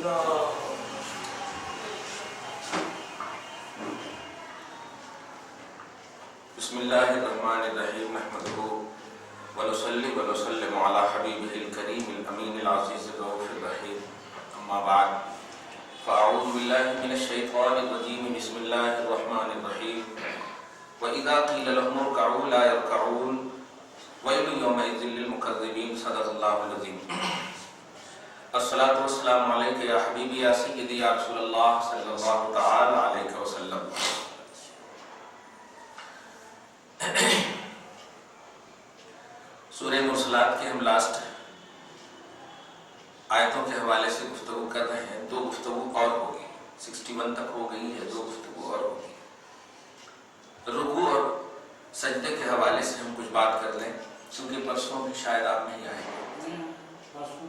بسم اللہ الرحمن الرحیم نحمدہ ونصلی ونسلم علی حبیبہ الکریم الامین العزیز الرؤوف الرحیم اما بعد فاعوذ باللہ من الشیطان الرجیم بسم اللہ الرحمن الرحیم وَإِذَا قِيلَ لَهُمُ ارْكَعُوا لَا يَرْكَعُونَ وَيْلٌ يَوْمَئِذٍ لِّلْمُكَذِّبِينَ صدق اللہ العظیم۔ الصلاۃ والسلام علیک یا حبیبی یا سیدی یا رسول اللہ صلی اللہ تعالی علیہ وسلم۔ سورہ مرسلات کے ہم لاسٹ آیتوں کے حوالے سے گفتگو کر رہے ہیں۔ دو گفتگو اور ہوگی، 61 تک ہو گئی ہے، دو گفتگو اور ہوگی۔ رکوع اور سجدے کے حوالے سے ہم کچھ بات کر لیں، کیونکہ پرسوں بھی شاید آپ نہیں آئیں گے،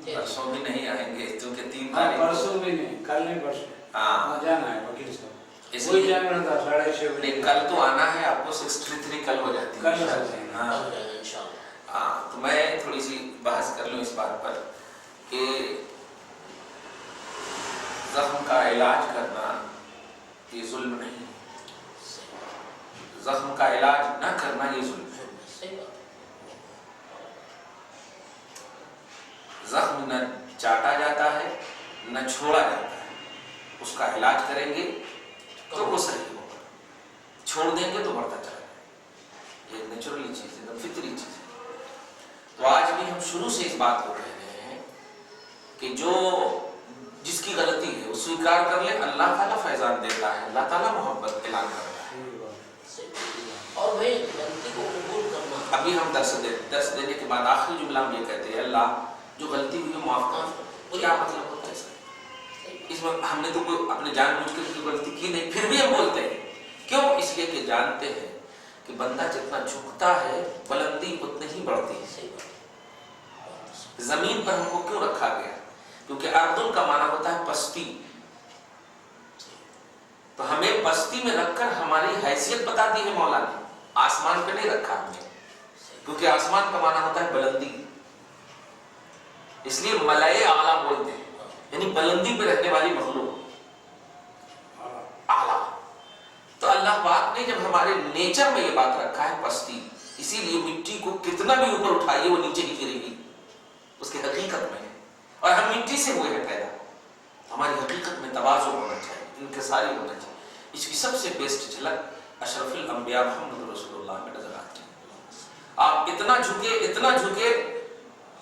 پرسوں بھی نہیں آئیں گے کیونکہ 3 تاریخ پرسوں بھی نہیں، کل نہیں پرسوں ہاں جانا ہے وکیل صاحب، اس وہی لیے جانا تھا 6:30 بجے۔ کل تو آنا ہے آپ کو، 63 کل ہو جاتی ہے کل ہاں۔ تو میں تھوڑی سی بحث کر لوں اس بات پر کہ زخم کا علاج کرنا یہ ظلم نہیں، زخم کا علاج نہ کرنا یہ ظلم ہے۔ زخم نہ چاٹا جاتا ہے نہ چھوڑا جاتا ہے، اس کا علاج کریں گے تو وہ صحیح ہوگا، چھوڑ دیں گے تو بڑھتا چلا جائے گا۔ یہ نیچرلی چیز ہے، فطری چیز ہے۔ تو آج بھی ہم شروع سے اس بات کو کہہ رہے ہیں کہ جو جس کی غلطی ہے وہ سویکار کر لے، اللہ تعالیٰ فیضان دیتا ہے، اللہ تعالیٰ محبت اعلان کر رہا ہے۔ اور بھائی غلطی کو قبول کرنا۔ ابھی ہم درس دینے کے بعد آخری جملہ ہم یہ کہتے ہیں اللہ جو غلطی ہوئی ہے معاف کر۔ کیا مطلب ہوتا ہے اس میں؟ ہم نے تو کوئی اپنے جان بوجھ کر کوئی غلطی کی نہیں، پھر بھی ہم بولتے ہیں کیوں؟ اس لیے کہ جانتے ہیں کہ بندہ جتنا جھکتا ہے بلندی اتنی ہی بڑھتی ہے۔ زمین پر ہم کو کیوں رکھا گیا؟ کیونکہ اردن کا معنی ہوتا ہے پستی، تو ہمیں پستی میں رکھ کر ہماری حیثیت بتاتی ہے مولا نے، آسمان پہ نہیں رکھا ہمیں، کیونکہ آسمان کا معنی ہوتا ہے بلندی، اس لیے ملائے اعلیٰ بولتے ہیں، یعنی بلندی پہ رہنے والی مخلوق اعلیٰ۔ تو اللہ پاک نے جب ہمارے نیچر میں یہ بات رکھا ہے پستی، اسی لیے مٹی کو کتنا بھی اوپر اٹھائیے وہ نیچے ہی گرے گی، اس کی حقیقت میں ہے۔ اور ہم مٹی سے ہوئے ہیں پیدا، ہماری حقیقت میں تواضع ہونا چاہیے، انکساری ہونا چاہیے۔ اس کی سب سے بیسٹ جھلک اشرف الانبیاء محمد رسول اللہ میں نظر آتی ہے۔ آپ اتنا جھکے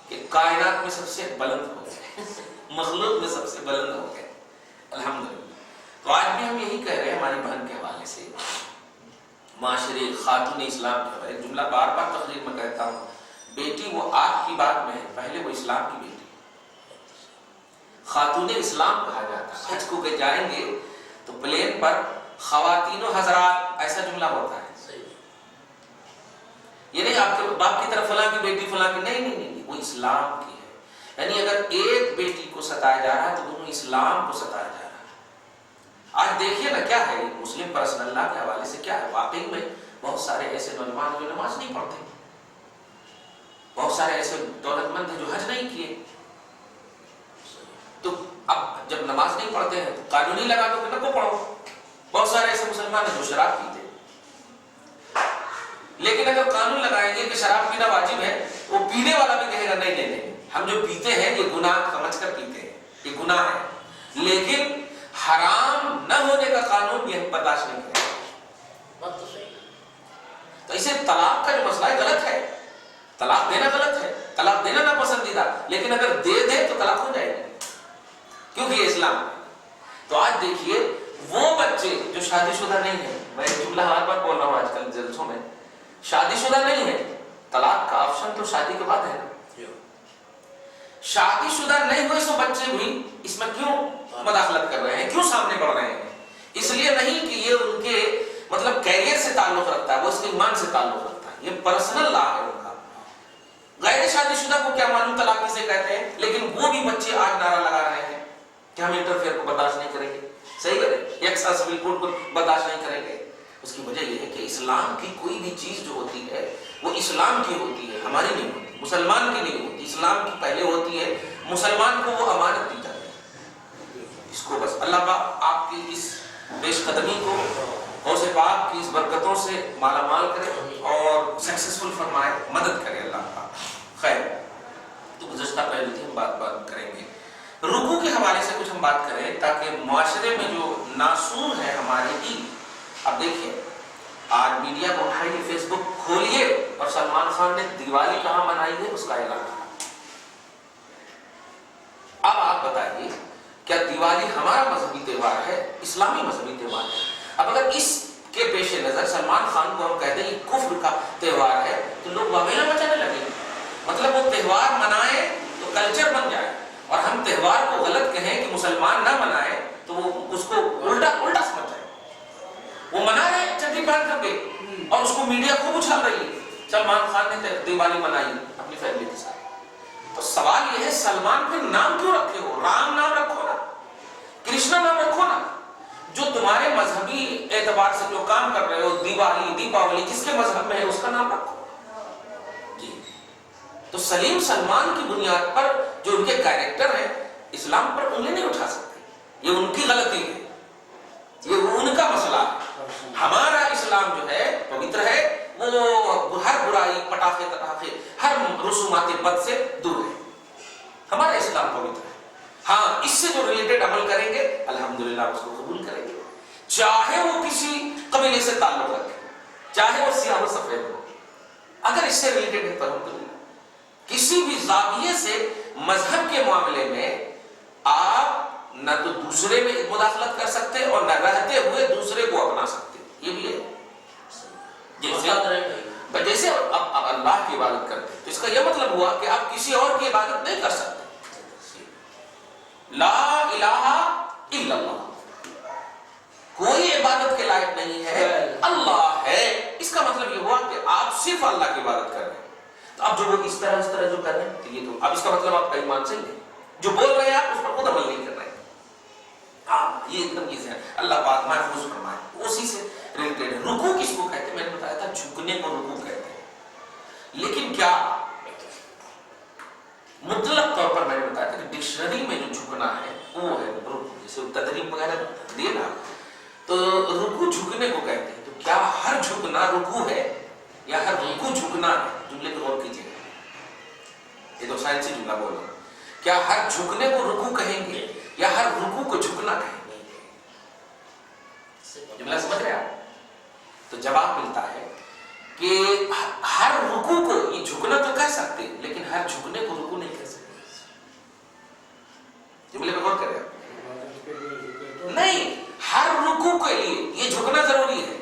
کہ کائنات میں سب سے بلند ہو گئے، مخلوق میں سب سے بلند ہو گئے، الحمدللہ۔ تو آج بھی ہم یہی کہہ رہے ہیں ہماری بہن کے حوالے سے، معاشرے خاتون اسلام کے حوالے، ایک جملہ بار بار تقریر میں کہتا ہوں، بیٹی وہ آپ کی بات میں ہے، پہلے وہ اسلام کی بیٹی، خاتون اسلام کہا جاتا ہے۔ حج کو کہ جائیں گے تو پلین پر خواتین و حضرات ایسا جملہ ہوتا ہے، یہ نہیں آپ کے باپ کی طرف فلاں کی بیٹی فلاں کی، نہیں، وہ اسلام کی ہے۔ یعنی اگر ایک بیٹی کو ستایا جا رہا ہے تو وہ اسلام کو ستایا جا رہا ہے۔ آج دیکھیے نا کیا ہے مسلم پرسنل لا کے حوالے سے کیا ہے، واقعی میں بہت سارے ایسے نوجوان جو نماز نہیں پڑھتے، بہت سارے ایسے دولت مند ہیں جو حج نہیں کیے، تو اب جب نماز نہیں پڑھتے ہیں تو قانونی لگا دو کہ نہ کو پڑھو۔ بہت سارے ایسے مسلمان ہیں جو شراب پیتے ہیں، لیکن اگر قانون لگائیں گے کہ شراب پینا واجب ہے، وہ پینے والا بھی کہے گا نہیں، ہم جو پیتے ہیں یہ گناہ سمجھ کر پیتے ہیں، یہ گناہ ہے، لیکن حرام نہ ہونے کا قانون یہ برداشت نہیں کرے۔ تو اسے طلاق کا جو مسئلہ ہے غلط ہے، طلاق دینا غلط ہے، طلاق دینا ناپسندیدہ، لیکن اگر دے دے تو طلاق ہو جائے گی، کیونکہ یہ اسلام ہے۔ تو آج دیکھیے وہ بچے جو شادی شدہ نہیں ہیں، میں ایک جملہ ہر بار بول رہا ہوں آج کل جلسوں میں، شادی شدہ نہیں ہے، طلاق کا آپشن تو شادی کے بعد ہے نا، شادی شدہ نہیں ہوئے سو بچے بھی اس میں کیوں مداخلت کر رہے ہیں، کیوں سامنے بڑھ رہے ہیں؟ اس لیے نہیں کہ یہ ان کے مطلب کیریئر سے تعلق رکھتا ہے، وہ اس کے ایمان سے تعلق رکھتا ہے، یہ پرسنل لا ہے ان کا۔ غیر شادی شدہ کو کیا معلوم طلاق کسے کہتے ہیں، لیکن وہ بھی بچے آج نعرہ لگا رہے ہیں کہ ہم انٹرفیئر کو برداشت نہیں کریں گے، صحیح کریں، ایکسیسبل کوڈ کو برداشت نہیں کریں گے۔ اس کی وجہ یہ ہے کہ اسلام کی کوئی بھی چیز جو ہوتی ہے وہ اسلام کی ہوتی ہے، ہماری نہیں ہوتی، مسلمان کی نہیں ہوتی، اسلام کی پہلے ہوتی ہے، مسلمان کو وہ امانت دی جاتی ہے۔ اس کو بس اللہ پاک آپ کی اس پیش قدمی کو غوث پاک کی اس برکتوں سے مالا مال کرے اور سکسیسفل فرمائے، مدد کرے اللہ پاک۔ خیر، تو گزشتہ پہلے تھی ہم بات کریں گے رکوع کے حوالے سے، کچھ ہم بات کریں تاکہ معاشرے میں جو ناسور ہے ہمارے کی، اب دیکھیے آج میڈیا کو اٹھائیے، فیس بک کھولیے اور سلمان خان نے دیوالی کہاں منائی ہے اس کا اعلان کیا۔ اب آپ بتائیے کیا دیوالی ہمارا مذہبی تہوار ہے، اسلامی مذہبی تہوار ہے؟ اب اگر اس کے پیش نظر سلمان خان کو ہم کہہ دیں یہ کفر کا تہوار ہے تو لوگ واویلا مچانے لگے، مطلب وہ تہوار منائے تو کلچر بن جائے، اور ہم تہوار کو غلط کہیں کہ مسلمان نہ منائے تو وہ اس کو الٹا سمجھ جائے۔ وہ منا رہے چٹی پہن کر کے اور اس کو میڈیا خوب اچھال رہی ہے، سلمان خان نے دیوالی منائی اپنی فیملی کے ساتھ۔ تو سوال یہ ہے سلمان پہ نام کیوں رکھے ہو؟ رام نام رکھو نا، کرشنا نام رکھو نا، جو تمہارے مذہبی اعتبار سے جو کام کر رہے ہو، دیوالی دیپاولی جس کے مذہب میں ہے اس کا نام رکھو جی۔ تو سلیم سلمان کی بنیاد پر جو ان کے کیریکٹر ہیں اسلام پر انگلی نہیں اٹھا سکتے، یہ ان کی غلطی ہے، یہ ان کا مسئلہ ہے۔ ہمارا اسلام جو ہے پوتر ہے، وہ ہر برائی، پٹاخے تٹاخے، ہر رسومات بد سے دور ہے، ہمارا اسلام پوتر ہے۔ ہاں اس سے جو ریلیٹڈ عمل کریں گے الحمدللہ اس کو قبول کریں گے، چاہے وہ کسی قبیلے سے تعلق رکھے، چاہے وہ سیاہ و سفید ہو، اگر اس سے ریلیٹڈ ہے تو الحمدللہ۔ کسی بھی زاویے سے مذہب کے معاملے میں آپ نہ تو دوسرے میں مداخلت کر سکتے اور نہ رہتے ہوئے دوسرے کو اپنا سکتے، یہ بھی ہے۔ جیسے اب اللہ کی عبادت کرتے تو اس کا یہ مطلب ہوا کہ آپ کسی اور کی عبادت نہیں کر سکتے۔ لا الہ الا اللہ، کوئی عبادت کے لائق نہیں ہے، اللہ ہے، اس کا مطلب یہ ہوا کہ آپ صرف اللہ کی عبادت کر رہے ہیں۔ تو اب جو وہ اس طرح جو کر رہے ہیں تو یہ تو اب اس کا مطلب آپ کا ایمان صحیح ہے، جو بول رہے ہیں آپ اس پر خود عمل نہیں کر رہے ہیں۔ یہ ایک دم چیز ہے، اللہ پاک محفوظ فرمائے، اسی سے ریلیٹڈ ہے۔ رکوع کس کو کہتے ہیں؟ میں نے بتایا تھا جھکنے کو رکوع کہتے ہیں، لیکن کیا مطلق طور پر میں نے بتایا تھا کہ ڈکشنری میں جو جھکنا ہے وہ ہے رکوع، جیسے تدریب وغیرہ دیے نا تو رکوع جھکنے کو کہتے ہیں۔ تو کیا ہر جھکنا رکوع ہے یا ہر رکوع جھکنا ہے؟ جملے کو غور کیجیے، یہ تو سائنسی جملہ بول رہا ہوں، کیا ہر جھکنے کو رکوع کہیں گے یا ہر رکوع کو جھکنا کہیں گے؟ جملہ سمجھ رہے آپ؟ تو جواب ملتا ہے کہ ہر رکوع کو یہ جھکنا تو کہہ سکتے لیکن ہر جھکنے کو رکوع نہیں کہہ سکتے۔ جملے پہ غور کریں نہیں، ہر رکوع کے لیے یہ جھکنا ضروری ہے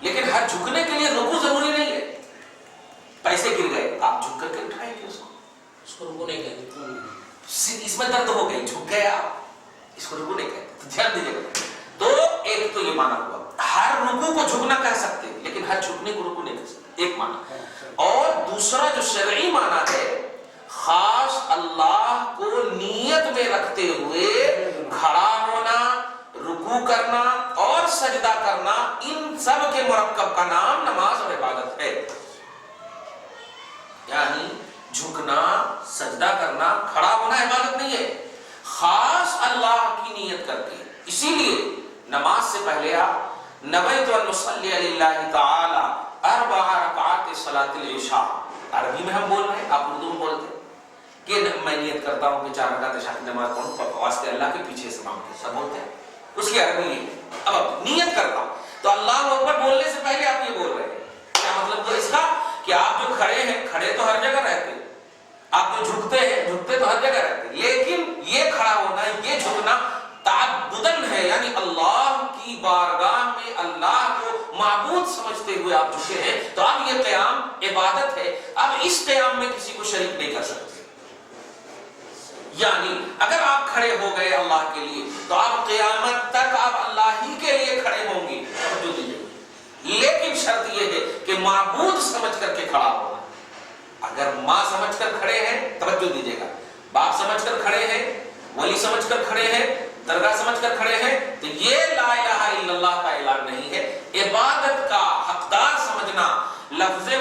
لیکن ہر جھکنے کے لیے رکوع ضروری نہیں ہے۔ پیسے گر گئے آپ جھک کر کے اٹھائیں گے اس کو رکوع نہیں کہتے، اس میں درد ہو گئی جھک گئے آپ، اس کو رکوع نہیں کہتے، تو دھیان دیجیے گا۔ تو ایک تو یہ معنی ہوا ہر رکوع کو جھکنا کہہ سکتے لیکن ہر جھکنے کو رکوع نہیں کہہ سکتے، ایک معنی۔ اور دوسرا جو شرعی معنی ہے خاص اللہ کو نیت میں رکھتے ہوئے کھڑا ہونا، رکوع کرنا اور سجدہ کرنا، ان سب کے مرکب کا نام نماز اور عبادت ہے۔ یعنی جھکنا، سجدہ کرنا، کھڑا ہونا عبادت نہیں ہے، خاص اللہ کی نیت کرتے ہیں۔ اسی لیے نماز سے پہلے آپ نویت ان اصلی للہ تعالی 4 رکعات صلاۃ العشاء، عربی میں ہم بول رہے ہیں، آپ اردو میں بولتے ہیں کہ میں نیت کرتا ہوں کہ 4 رکعت عشاء کی نماز پڑھوں واسطے اللہ کے پیچھے سے امام کے سب بولتے ہیں، اس کی عربی ہے۔ اب نیت کرتا ہوں تو اللہ اکبر بولنے سے پہلے آپ یہ بول رہے ہیں، کیا مطلب وہ اس کا کہ آپ جو کھڑے ہیں، کھڑے تو ہر جگہ رہتے ہیں، آپ جو جھکتے ہیں، جھکتے تو ہر جگہ رہتے ہیں، لیکن یہ کھڑا ہونا، یہ جھکنا تعبدن ہے، یعنی اللہ کی بارگاہ میں اللہ کو معبود سمجھتے ہوئے آپ جھکے ہیں، تو اب یہ قیام عبادت ہے، اب اس قیام میں کسی کو شریک نہیں کر سکتے۔ یعنی اگر آپ کھڑے ہو گئے اللہ کے لیے تو آپ قیامت تک آپ اللہ ہی کے لیے کھڑے ہوں گے، لیکن شرط یہ ہے کہ معبود سمجھ کر کے کھڑا ہونا۔ اگر ماں سمجھ کر کھڑے ہیں، توجہ دیجیے گا، باپ سمجھ کر کھڑے ہیں، ولی سمجھ کر کھڑے ہیں، درگاہ سمجھ کر کھڑے ہیں، تو یہ لا الہ الا اللہ کا اعلان نہیں ہے، عبادت کا حقدار سمجھنا۔ لفظ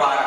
12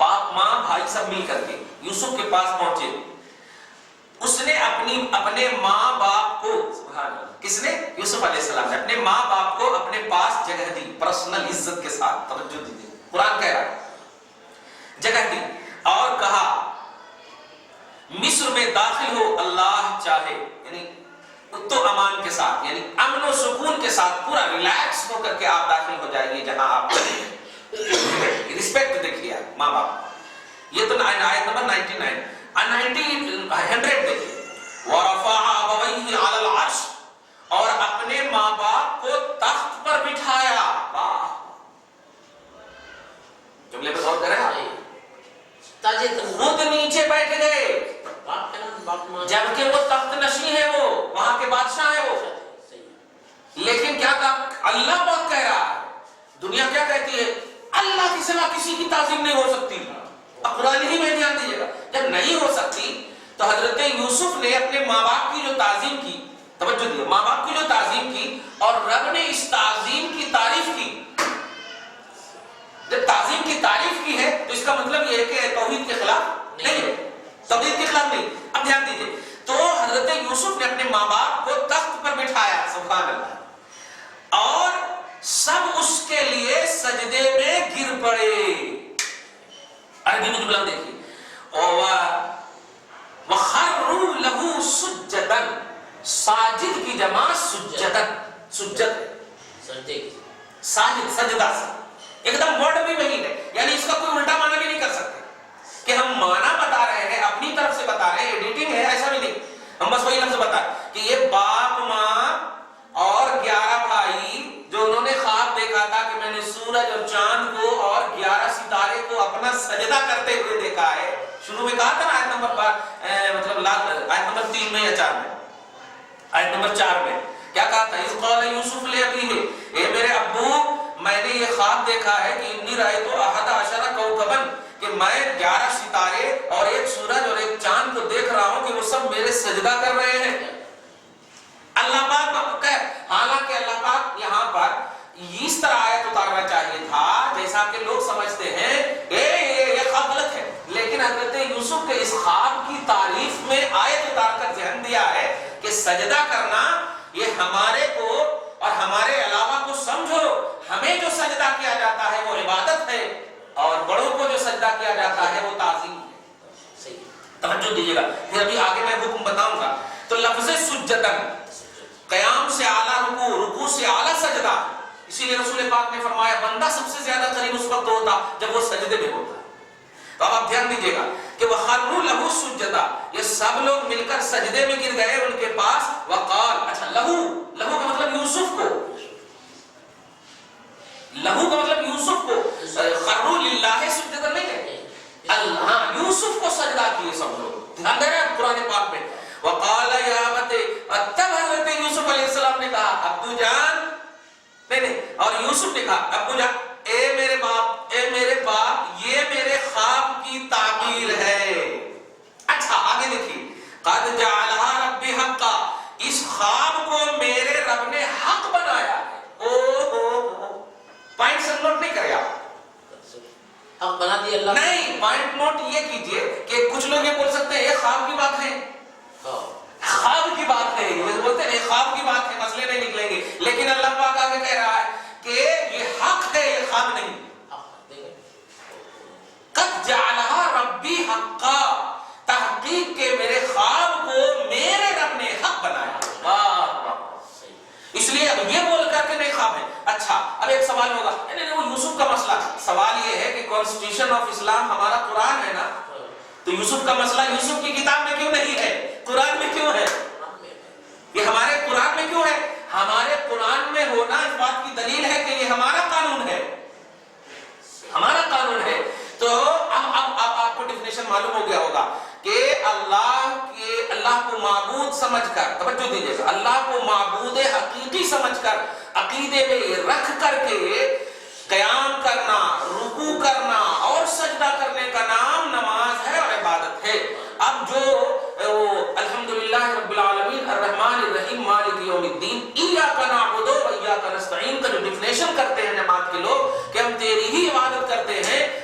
باپ ماں بھائی سب مل کر کے یوسف کے پاس پہنچے. اس نے اپنے ماں باپ کو، سبحان اللہ، کس نے؟ یوسف علیہ السلام نے اپنے ماں باپ کو اپنے پاس جگہ دی، پرسنل عزت کے ساتھ. توجہ دیجیے، قرآن کہہ رہا ہے جگہ دی اور کہا مصر میں داخل ہو اللہ چاہے، یعنی تو امان کے ساتھ، یعنی امن و سکون کے ساتھ پورا ریلیکس ہو کر کے آپ داخل ہو جائیے جہاں آپ رسپیکٹ دیکھیے ماں باپ. یہ تو آیت نمبر 99 100 دیکھیے. وَرَفَعَ أَبَوَيْهِ عَلَى الْعَرْشِ، اور اپنے ماں باپ کو تخت پر بٹھایا. واہ، جملے پہ غور کریں. خود نیچے بیٹھ گئے جبکہ وہ تخت نشین ہے، وہ وہاں کے بادشاہ ہے وہ. لیکن کیا کہا؟ اللہ پاک کہہ رہا ہے. دنیا کیا کہتی ہے؟ اللہ کے سوا کسی کی تعظیم نہیں ہو سکتی. قرآن ہی میں دھیان دیجیے گا، جب نہیں ہو سکتی تو حضرت یوسف نے اپنے ماں باپ کی جو تعظیم کی، توجہ دیو، ماں باپ کی جو تعظیم کی اور رب نے اس تعظیم کی تعریف کی. جب تعظیم کی تعریف کی ہے تو اس کا مطلب یہ ہے کہ توحید کے خلاف نہیں ہے، توحید کے خلاف نہیں. اب دھیان دیجیے، تو حضرت یوسف نے اپنے ماں باپ کو تخت پر بٹھایا، سبحان اللہ، اور سب اس کے لیے سجدے میں گر پڑے. عربی میں جملہ دیکھیے، وَخَرُّوا لَهُ سُجَّدًا، ساجد کی جمع سجدن، سجد ساجد سجدہ سے ایک دم ورڈ بھی وہی ہے، یعنی اس کا کوئی الٹا معنی بھی نہیں کر سکتے کہ ہم معنی بتا رہے ہیں اپنی طرف سے بتا رہے ہیں، ایڈیٹنگ ہے، ایسا بھی نہیں. ہم بس وہی لفظ بتا رہے ہیں کہ یہ باپ ماں اور 11 بھائی جو انہوں نے خواب دیکھا تھا کہ میں نے سورج اور چاند کو اور 11 ستارے کو اپنا سجدہ کرتے ہوئے دیکھا ہے. شروع میں کہا تھا نا آیت نمبر آیت نمبر 3 میں یا 4 میں، آیت نمبر 4 میں کیا کہا تھا؟ اذ قال یوسف لأبیہ، اے میرے ابو میں نے یہ خواب دیکھا ہے کہ انی رأیت 11 کوكبا، کہ میں 11 ستارے اور ایک سورج اور ایک چاند کو دیکھ رہا ہوں کہ وہ سب میرے سجدہ کر رہے ہیں. اللہ پاک کہ حالانکہ اللہ پاک یہاں پر اس طرح آیت اتارنا چاہیے تھا جیسا کہ لوگ سمجھتے ہیں یہ خواب غلط ہے، لیکن حضرت یوسف کے اس خواب کی تعریف میں آیت اتار کر ذہن دیا ہے کہ سجدہ کرنا یہ ہمارے کو اور ہمارے علاوہ کو سمجھو، ہمیں جو سجدہ کیا جاتا ہے وہ عبادت ہے اور بڑوں کو جو سجدہ کیا جاتا ہے وہ تعظیم ہے. توجہ دیجیے گا، پھر ابھی آگے میں حکم بتاؤں گا. تو لفظ سجدن قیام سے اعلیٰ رکوع، رکوع سے اعلیٰ سجدہ، اسی لیے رسول پاک نے فرمایا بندہ سب سے زیادہ قریب اس وقت ہوتا جب وہ سجدے میں ہوتا. تو اب آپ دھیان دیجیے گا کہ وَخَرُّوا لَهُ سُجَّدًا، یہ سب لوگ مل کر سجدے میں گر گئے ان کے پاس. وقال، اچھا لہو کا مطلب یوسف کو، لہو کا مطلب یوسف کو، خروا للہ سجدہ نہیں ہے، اللہ یوسف کو سجدہ کیے سب لوگ. دھیان دے رہے ہیں قرآن پاک میں. وقال یا ابت، تب حضرت یوسف علیہ السلام نے کہا ابو جان، نہیں، اور یوسف نے کہا ابو جان، اے میرے باپ، اے میرے باپ، یہ میرے خواب کی تعبیر ہے. اچھا آگے دیکھیے، قد جعلها ربی حقا، اس خواب کو میرے رب نے حق بنایا ہے. پوائنٹ سے نوٹ نہیں کرے آپ، حق بنا دی اللہ نہیں، پوائنٹ نوٹ یہ کیجئے کہ کچھ لوگ یہ بول سکتے ہیں یہ خواب کی بات ہے، خواب کی بات ہے، یہ بولتے ہیں خواب کی بات ہے، مسئلے نہیں نکلیں گے. لیکن اللہ پاک آگے کہہ رہا ہے کہ یہ حق ہے، یہ خواب نہیں. قد جعلها ربی حقا، تحقیق کے میرے خواب کو میرے رب نے حق بنایا. اس لیے اب یہ بول کر کے نہیں خواب ہے. اچھا اب ایک سوال ہوگا، وہ یوسف کا مسئلہ، سوال یہ ہے کہ کانسٹیٹیوشن آف اسلام ہمارا قرآن ہے نا، تو یوسف کا مسئلہ یوسف کی کتاب میں کیوں نہیں ہے، قرآن میں کیوں ہے؟ یہ ہمارے قرآن میں کیوں ہے؟ ہمارے قرآن میں ہونا اس بات کی دلیل ہے کہ یہ ہمارا قانون ہے، ہمارا قانون ہے. تو اب آپ کو ڈیفینیشن معلوم ہو گیا ہوگا کہ اللہ کو معبود سمجھ کر، توجہ دیجیے گا، اللہ کو معبود حقیقی سمجھ کر عقیدے میں رکھ کر کے قیام کرنا، رکوع کرنا اور سجدہ کرنے کا نام نماز ہے اور عبادت ہے. اب جو الحمدللہ رب العالمین الرحمن الرحیم مالک یوم الدین ایاک نعبد و ایاک نستعین کا جو ڈیفینیشن کرتے ہیں جماعت کے لوگ کہ ہم تیری ہی عبادت کرتے ہیں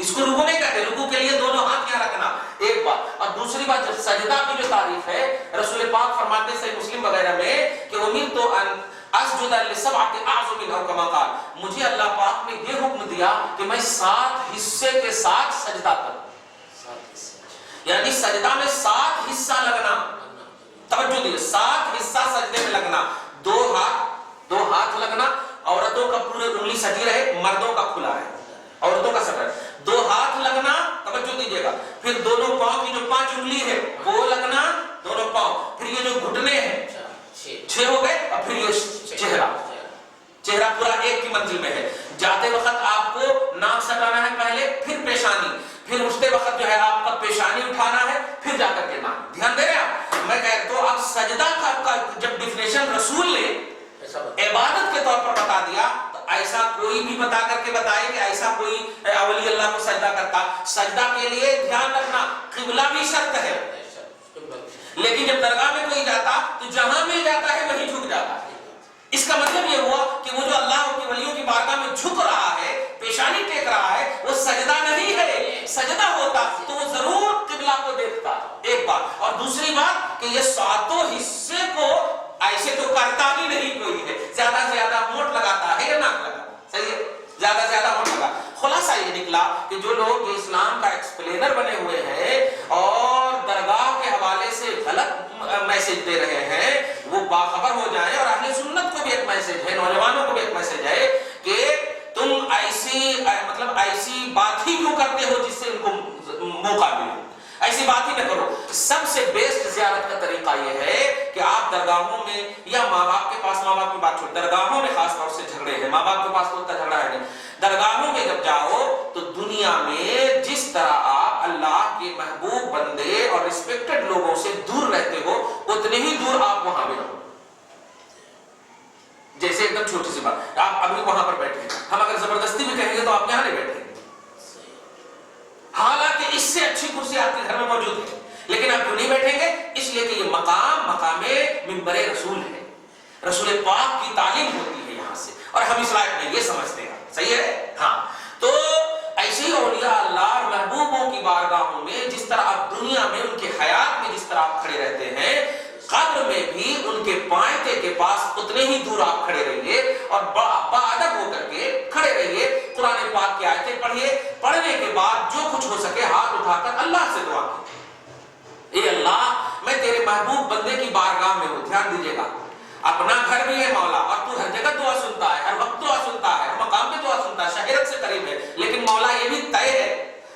اس کو رکوع نہیں کہتے. رکوع کے لیے دونوں ہاتھ یہاں رکھنا ایک بات. اور دوسری بات جب سجدہ کی جو تعریف ہے رسول پاک فرماتے ہیں صحیح مسلم وغیرہ میں کہ امرت ان اسجد لسبعۃ اعظم او کما قال, مجھے اللہ پاک نے یہ حکم دیا کہ میں 7 حصے کے ساتھ سجدہ کروں. یعنی سجدہ میں 7 حصہ لگنا. توجہ دیجیے, 7 حصہ سجدے میں لگنا. 2 ہاتھ لگنا, عورتوں کا پورے انگلی سٹی رہے, مردوں کا کھلا رہے, عورتوں کا سٹا رہے. 2 ہاتھ لگنا, توجہ دیجیے گا. پھر دونوں پاؤں کی جو 5 انگلی ہے وہ لگنا, دونوں پاؤں. پھر یہ جو گھٹنے ہیں 6 ہو گئے. اور پھر یہ چہرہ پورا ایک کی منزل میں ہے. جاتے وقت آپ کو ناک سٹانا ہے پہلے, پھر پیشانی, پھر اٹھتے وقت جو ہے آپ کا پیشانی اٹھانا ہے, پھر جا کر کے ناک. دھیان دے رہے ہیں آپ. میں کہتا ہوں اب سجدہ کا جب ڈیفینیشن رسول نے عبادت کے طور پر بتا دیا تو ایسا کوئی بھی بتا کر کے بتائے کہ ایسا کوئی اولی اللہ کو سجدہ کرتا. سجدہ کے لیے دھیان رکھنا قبلہ بھی شرط ہے, لیکن جب درگاہ میں کوئی جاتا تو جہاں مل جاتا ہے وہیں جھک جاتا ہے. اس کا مطلب یہ ہوا کہ وہ جو اللہ کے ولیوں کی بارگاہ میں جھک رہا ہے, پیشانی ٹیک رہا ہے, وہ سجدہ نہیں ہے. سجدہ ہوتا تو وہ ضرور قبلہ کو دیکھتا, ایک بات. اور دوسری بات کہ یہ 7 حصے کو ایسے تو کرتا ہی نہیں کوئی ہے, زیادہ سے زیادہ ہونٹ لگاتا ہے یا ناک لگاتا, صحیح ہے, زیادہ سے زیادہ ہونٹ لگا. خلاصہ یہ نکلا کہ جو لوگ اسلام کا ایکسپلینر بنے ہوئے ہیں اور درگاہ کے حوالے سے غلط میسج دے رہے ہیں وہ باخبر ہو جائیں. اور اہل سنت کو بھی ایک میسج ہے, نوجوانوں کو بھی ایک میسج ہے کہ تم ایسی بات ہی کیوں کرتے ہو جس سے ان کو موقع ملے. ایسی بات ہی نہ کرو. سب سے بیسٹ زیارت کا طریقہ یہ ہے کہ آپ درگاہوں میں یا ماں باپ کے پاس, ماں باپ کی بات چھوڑ, درگاہوں میں خاص طور سے جھگڑے ہیں, ماں باپ کے پاس تو اتنا جھگڑا ہے نہیں. درگاہوں میں جب جاؤ تو دنیا میں جس طرح آپ اللہ کے محبوب بندے اور ریسپیکٹڈ لوگوں سے دور رہتے ہو اتنے ہی دور آپ وہاں بھی رہو. جیسے ایک دم چھوٹی سی بات, آپ ابھی وہاں پر بیٹھے ہیں, ہم اگر زبردستی بھی کہیں گے تو آپ یہاں نہیں بیٹھیں گے, حالانکہ اس سے اچھی کرسی آپ کے گھر میں موجود ہے, لیکن آپ کیوں نہیں بیٹھیں گے؟ اس لیے کہ یہ مقام منبر رسول ہے, رسول پاک کی تعلیم ہوتی ہے یہاں سے, اور ہم اس لائق میں یہ سمجھتے ہیں. صحیح ہے, ہاں. تو ایسے ہی اولیاء اللہ اور محبوبوں کی بارگاہوں میں جس طرح آپ دنیا میں ان کے حیات میں جس طرح آپ کھڑے رہتے ہیں, قبر میں بھی ان کے پائنتے کے پاس اتنے ہی دور آپ کھڑے رہیے اور باادب ہو کر کے کھڑے رہیے. قرآن پاک کی آیتیں پڑھیے, پڑھنے کے بعد جو کچھ ہو سکے ہاتھ اٹھا کر اللہ سے دعا کیجیے, اے اللہ میں تیرے محبوب بندے کی بارگاہ میں ہوں. دھیان دیجیے گا, اپنا گھر بھی ہے مولا, اور تو ہر جگہ دعا سنتا ہے, ہر وقت دعا سنتا ہے, ہر مقام پہ دعا سنتا ہے, شہرت سے قریب ہے, لیکن مولا یہ بھی طے ہے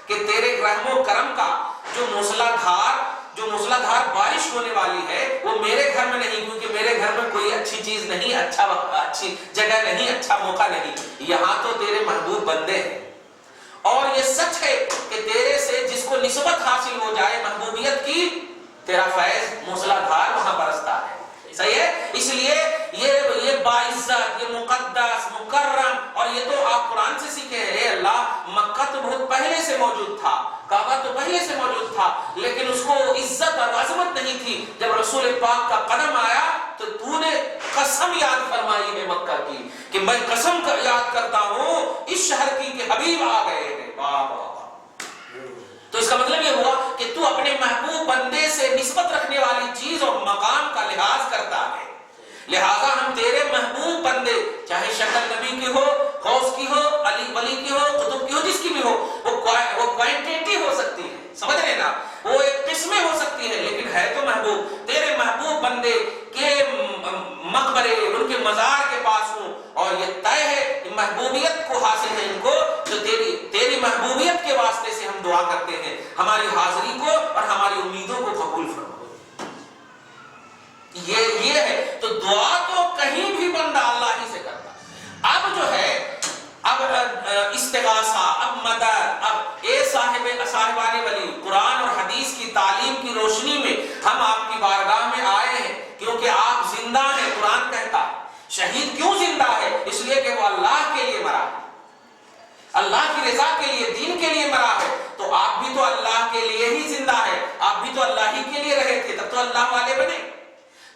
کہ تیرے رحم و کرم کا جو موسلا دھار بارش ہونے والی ہے وہ میرے گھر میں نہیں, کیونکہ میرے گھر میں کوئی اچھی چیز نہیں, اچھا وقت, اچھی جگہ نہیں, اچھا موقع نہیں. یہاں تو تیرے محبوب بندے ہیں, اور یہ سچ ہے کہ تیرے سے جس کو نسبت حاصل ہو جائے محبوبیت کی, تیرا فیض موسلا دھار وہاں برستا ہے. صحیح ہے, اس لیے یہ باعزت, یہ مقدس, مکرم, اور یہ تو آپ قرآن سے سیکھے ہیں. اے اللہ مکہ تو بہت پہلے سے موجود تھا, کعبہ تو پہلے سے موجود تھا, لیکن اس کو عزت اور عظمت نہیں تھی. جب رسول پاک کا قدم آیا تو تو نے قسم یاد فرمائی ہے مکہ کی کہ میں قسم یاد کرتا ہوں اس شہر کی کہ حبیب آ گئے ہیں. تو اس کا مطلب یہ ہوا کہ تو اپنے محبوب بندے سے نسبت رکھنے والی چیز اور مقام کا لحاظ کرتا ہے. لہذا ہم تیرے محبوب بندے, چاہے شکل نبی کی ہو, غوث کی ہو, علی ولی کی ہو, قطب کی ہو, جس کی بھی ہو, وہ کوانٹیٹی ہو سکتی ہے, سمجھ رہے نا, وہ ایک قسمیں ہو سکتی ہے, لیکن ہے تو محبوب. تیرے محبوب بندے کے مقبرے, ان کے مزار کے پاس ہوں, اور یہ طے ہے کہ محبوبیت کو حاصل ہے ان کو, جو تیری محبوبیت کے واسطے سے ہم دعا کرتے ہیں. ہماری حاضری کو اور ہماری امیدوں کو قبول فرما. یہ ہے تو دعا تو کہیں بھی بندہ اللہ ہی سے کرتا. اب جو ہے, اب استغاثہ, اب مدد, اب اے صاحبان ولی, قرآن اور حدیث کی تعلیم کی روشنی میں ہم آپ کی بارگاہ میں آئے ہیں, کیونکہ آپ زندہ ہیں. قرآن کہتا ہے شہید کیوں زندہ ہے؟ اس لیے کہ وہ اللہ کے لیے مرا, اللہ کی رضا کے لیے, دین کے لیے مرا ہے. تو آپ بھی تو اللہ کے لیے ہی زندہ ہے, آپ بھی تو اللہ ہی کے لیے رہے تھے, تب تو اللہ والے بنے.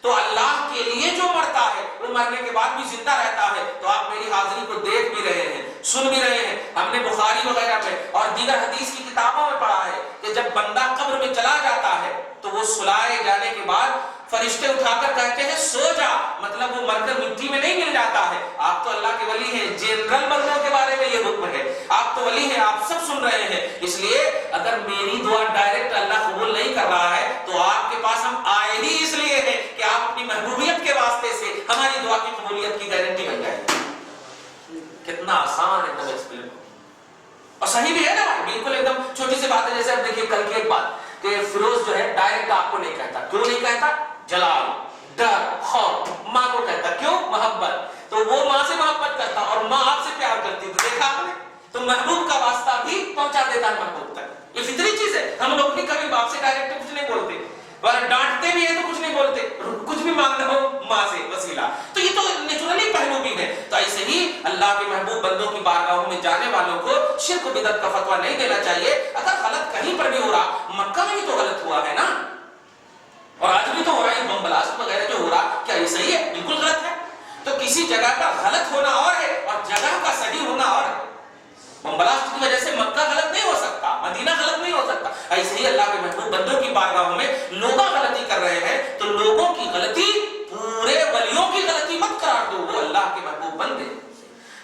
تو اللہ کے لیے جو مرتا ہے وہ مرنے کے بعد بھی زندہ رہتا ہے. تو آپ میری حاضری کو دیکھ بھی رہے ہیں, سن بھی رہے ہیں. ہم نے بخاری وغیرہ میں اور دیگر حدیث کی کتابوں میں پڑھا ہے کہ جب بندہ قبر میں چلا جاتا ہے تو وہ سلائے جانے کے بعد فرشتے اٹھا کر کہتے ہیں سو جا، مطلب وہ مر کر مٹی میں نہیں مل جاتا ہے. آپ تو اللہ کے ولی ہیں، جنرل بندوں کے بارے میں یہ حکم ہے. آپ تو ولی ہیں، آپ سب سن رہے ہیں. اس لیے اگر میری دعا ڈائریکٹ اللہ قبول نہیں کر رہا ہے تو آپ کے پاس ہم آئے ہی اس لیے ہیں کہ آپ اپنی محبوبیت کے واسطے سے ہماری دعا کی قبولیت کی گارنٹی بن جائے. کتنا آسان ہے ایک ایکسپلین اور صحیح بھی ہے نا بھائی، بالکل ایک دم چھوٹی سی بات ہے. جیسے اب دیکھیے کل کی ایک بات کہ فیروز جو ہے ڈائریکٹ آپ کو نہیں کہتا. کیوں نہیں کہتا؟ جلال، ڈر، خوف. ماں کو کہتا. کیوں؟ محبت. تو وہ ماں سے محبت کرتا اور ماں آپ سے پیار کرتی. تو دیکھا آپ نے، تو محبوب کا واسطہ بھی پہنچا دیتا ہے محبوب تک. یہ فطری چیز ہے. ہم لوگ بھی کبھی باپ سے ڈائریکٹ کچھ نہیں بولتے، ڈانٹتے بھی ہیں تو کچھ نہیں بولتے. کچھ بھی مانگنا ہو ماں سے وسیلہ. تو یہ تو نیچرلی پہلو بھی ہے. تو ایسے ہی اللہ کے محبوب بندوں کی بارگاہوں میں جانے والوں کو شرک و بدعت کا فتویٰ نہیں دینا چاہیے. اگر غلط کہیں پر بھی ہو رہا، مکہ میں بھی تو غلط ہوا ہے نا، اور آج بھی تو ہو رہا ہے. بم بلاسٹ وغیرہ جو ہو رہا، کیا یہ صحیح ہے؟ بالکل غلط ہے. تو کسی جگہ کا غلط ہونا اور ہے اور جگہ کا صحیح ہونا اور ہے. بم بلاسٹ کی وجہ سے مکہ غلط نہیں ہو سکتا، مدینہ غلط نہیں ہو سکتا. ایسے ہی اللہ کے محبوب بندوں کی بارگاہوں میں لوگ غلطی کر رہے ہیں تو لوگوں کی غلطی پورے ولیوں کی غلطی مت قرار دو، وہ اللہ کے محبوب بندے.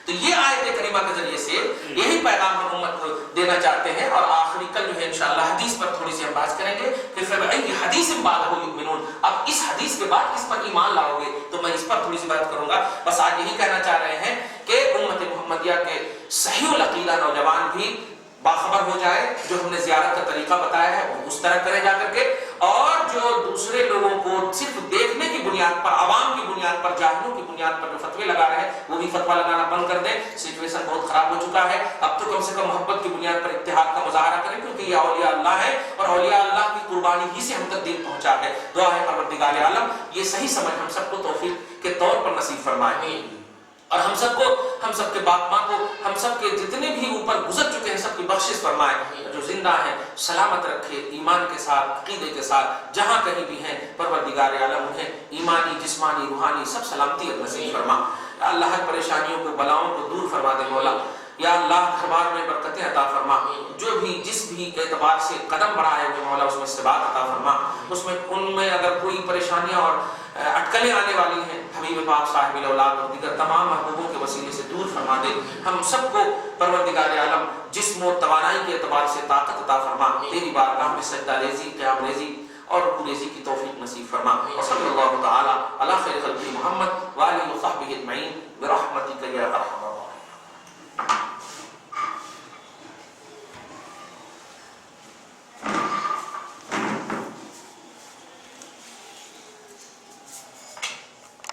تو یہ آیت کریمہ کے ذریعے سے یہی پیغام ہم امت کو دینا چاہتے ہیں. اور آخری کل جو ہے انشاءاللہ حدیث پر تھوڑی سی ہم بات کریں گے. پھر فبأي حدیث بعدہ یؤمنون، اب اس حدیث کے بعد کس پر ایمان لاؤ گے، تو میں اس پر تھوڑی سی بات کروں گا. بس آج یہی کہنا چاہ رہے ہیں کہ امت محمدیہ کے صحیح العقیدہ نوجوان بھی باخبر ہو جائے. جو ہم نے زیارت کا طریقہ بتایا ہے وہ اس طرح کریں جا کر کے، اور جو دوسرے لوگوں کو صرف دیکھنے کی بنیاد پر، عوام کی بنیاد پر، جاہلوں کی بنیاد پر جو فتوے لگا رہے ہیں وہ بھی فتویٰ لگانا بند کر دیں. سچویشن بہت خراب ہو چکا ہے. اب تو کم سے کم محبت کی بنیاد پر اتحاد کا مظاہرہ کریں، کیونکہ یہ اولیاء اللہ ہے اور اولیاء اللہ کی قربانی ہی سے ہم تک دین پہنچا ہے. دعا ہے پروردگار عالم یہ صحیح سمجھ ہم سب کو توفیق کے طور پر نصیب فرمائے، اور ہم سب کو، ہم سب کے باپ ماں کو، ہم سب کے جتنے بھی اوپر گزر چکے ہیں سب کی بخشش فرمائے. جو زندہ ہیں سلامت رکھے، ایمان کے ساتھ، عقیدے کے ساتھ، جہاں کہیں بھی ہیں پروردگار عالم انہیں ایمانی، جسمانی، روحانی سب سلامتی نصیب فرما. اللہ ہر پریشانیوں کو، بلاؤں کو دور فرما دے مولا. یا اللہ گھر بار میں برکتیں عطا فرما. جو بھی جس بھی اعتبار سے قدم بڑھائے ہوئے مولا اس میں ثبات عطا فرما. اس میں ان میں اگر کوئی پریشانیاں اور اٹکلیں آنے والی ہیں حبیب پاک صاحب الاولاد اور دیگر تمام محبوبوں کے وسیلے سے دور فرما دے. ہم سب کو پروردگار عالم جسم و توانائی کے اعتبار سے طاقت عطا فرما. تیری بارگاہ میں سجدہ ریزی، قیام ریزی اور رکوع ریزی کی توفیق نصیب فرما. وصلی اللہ تعالی علی خیر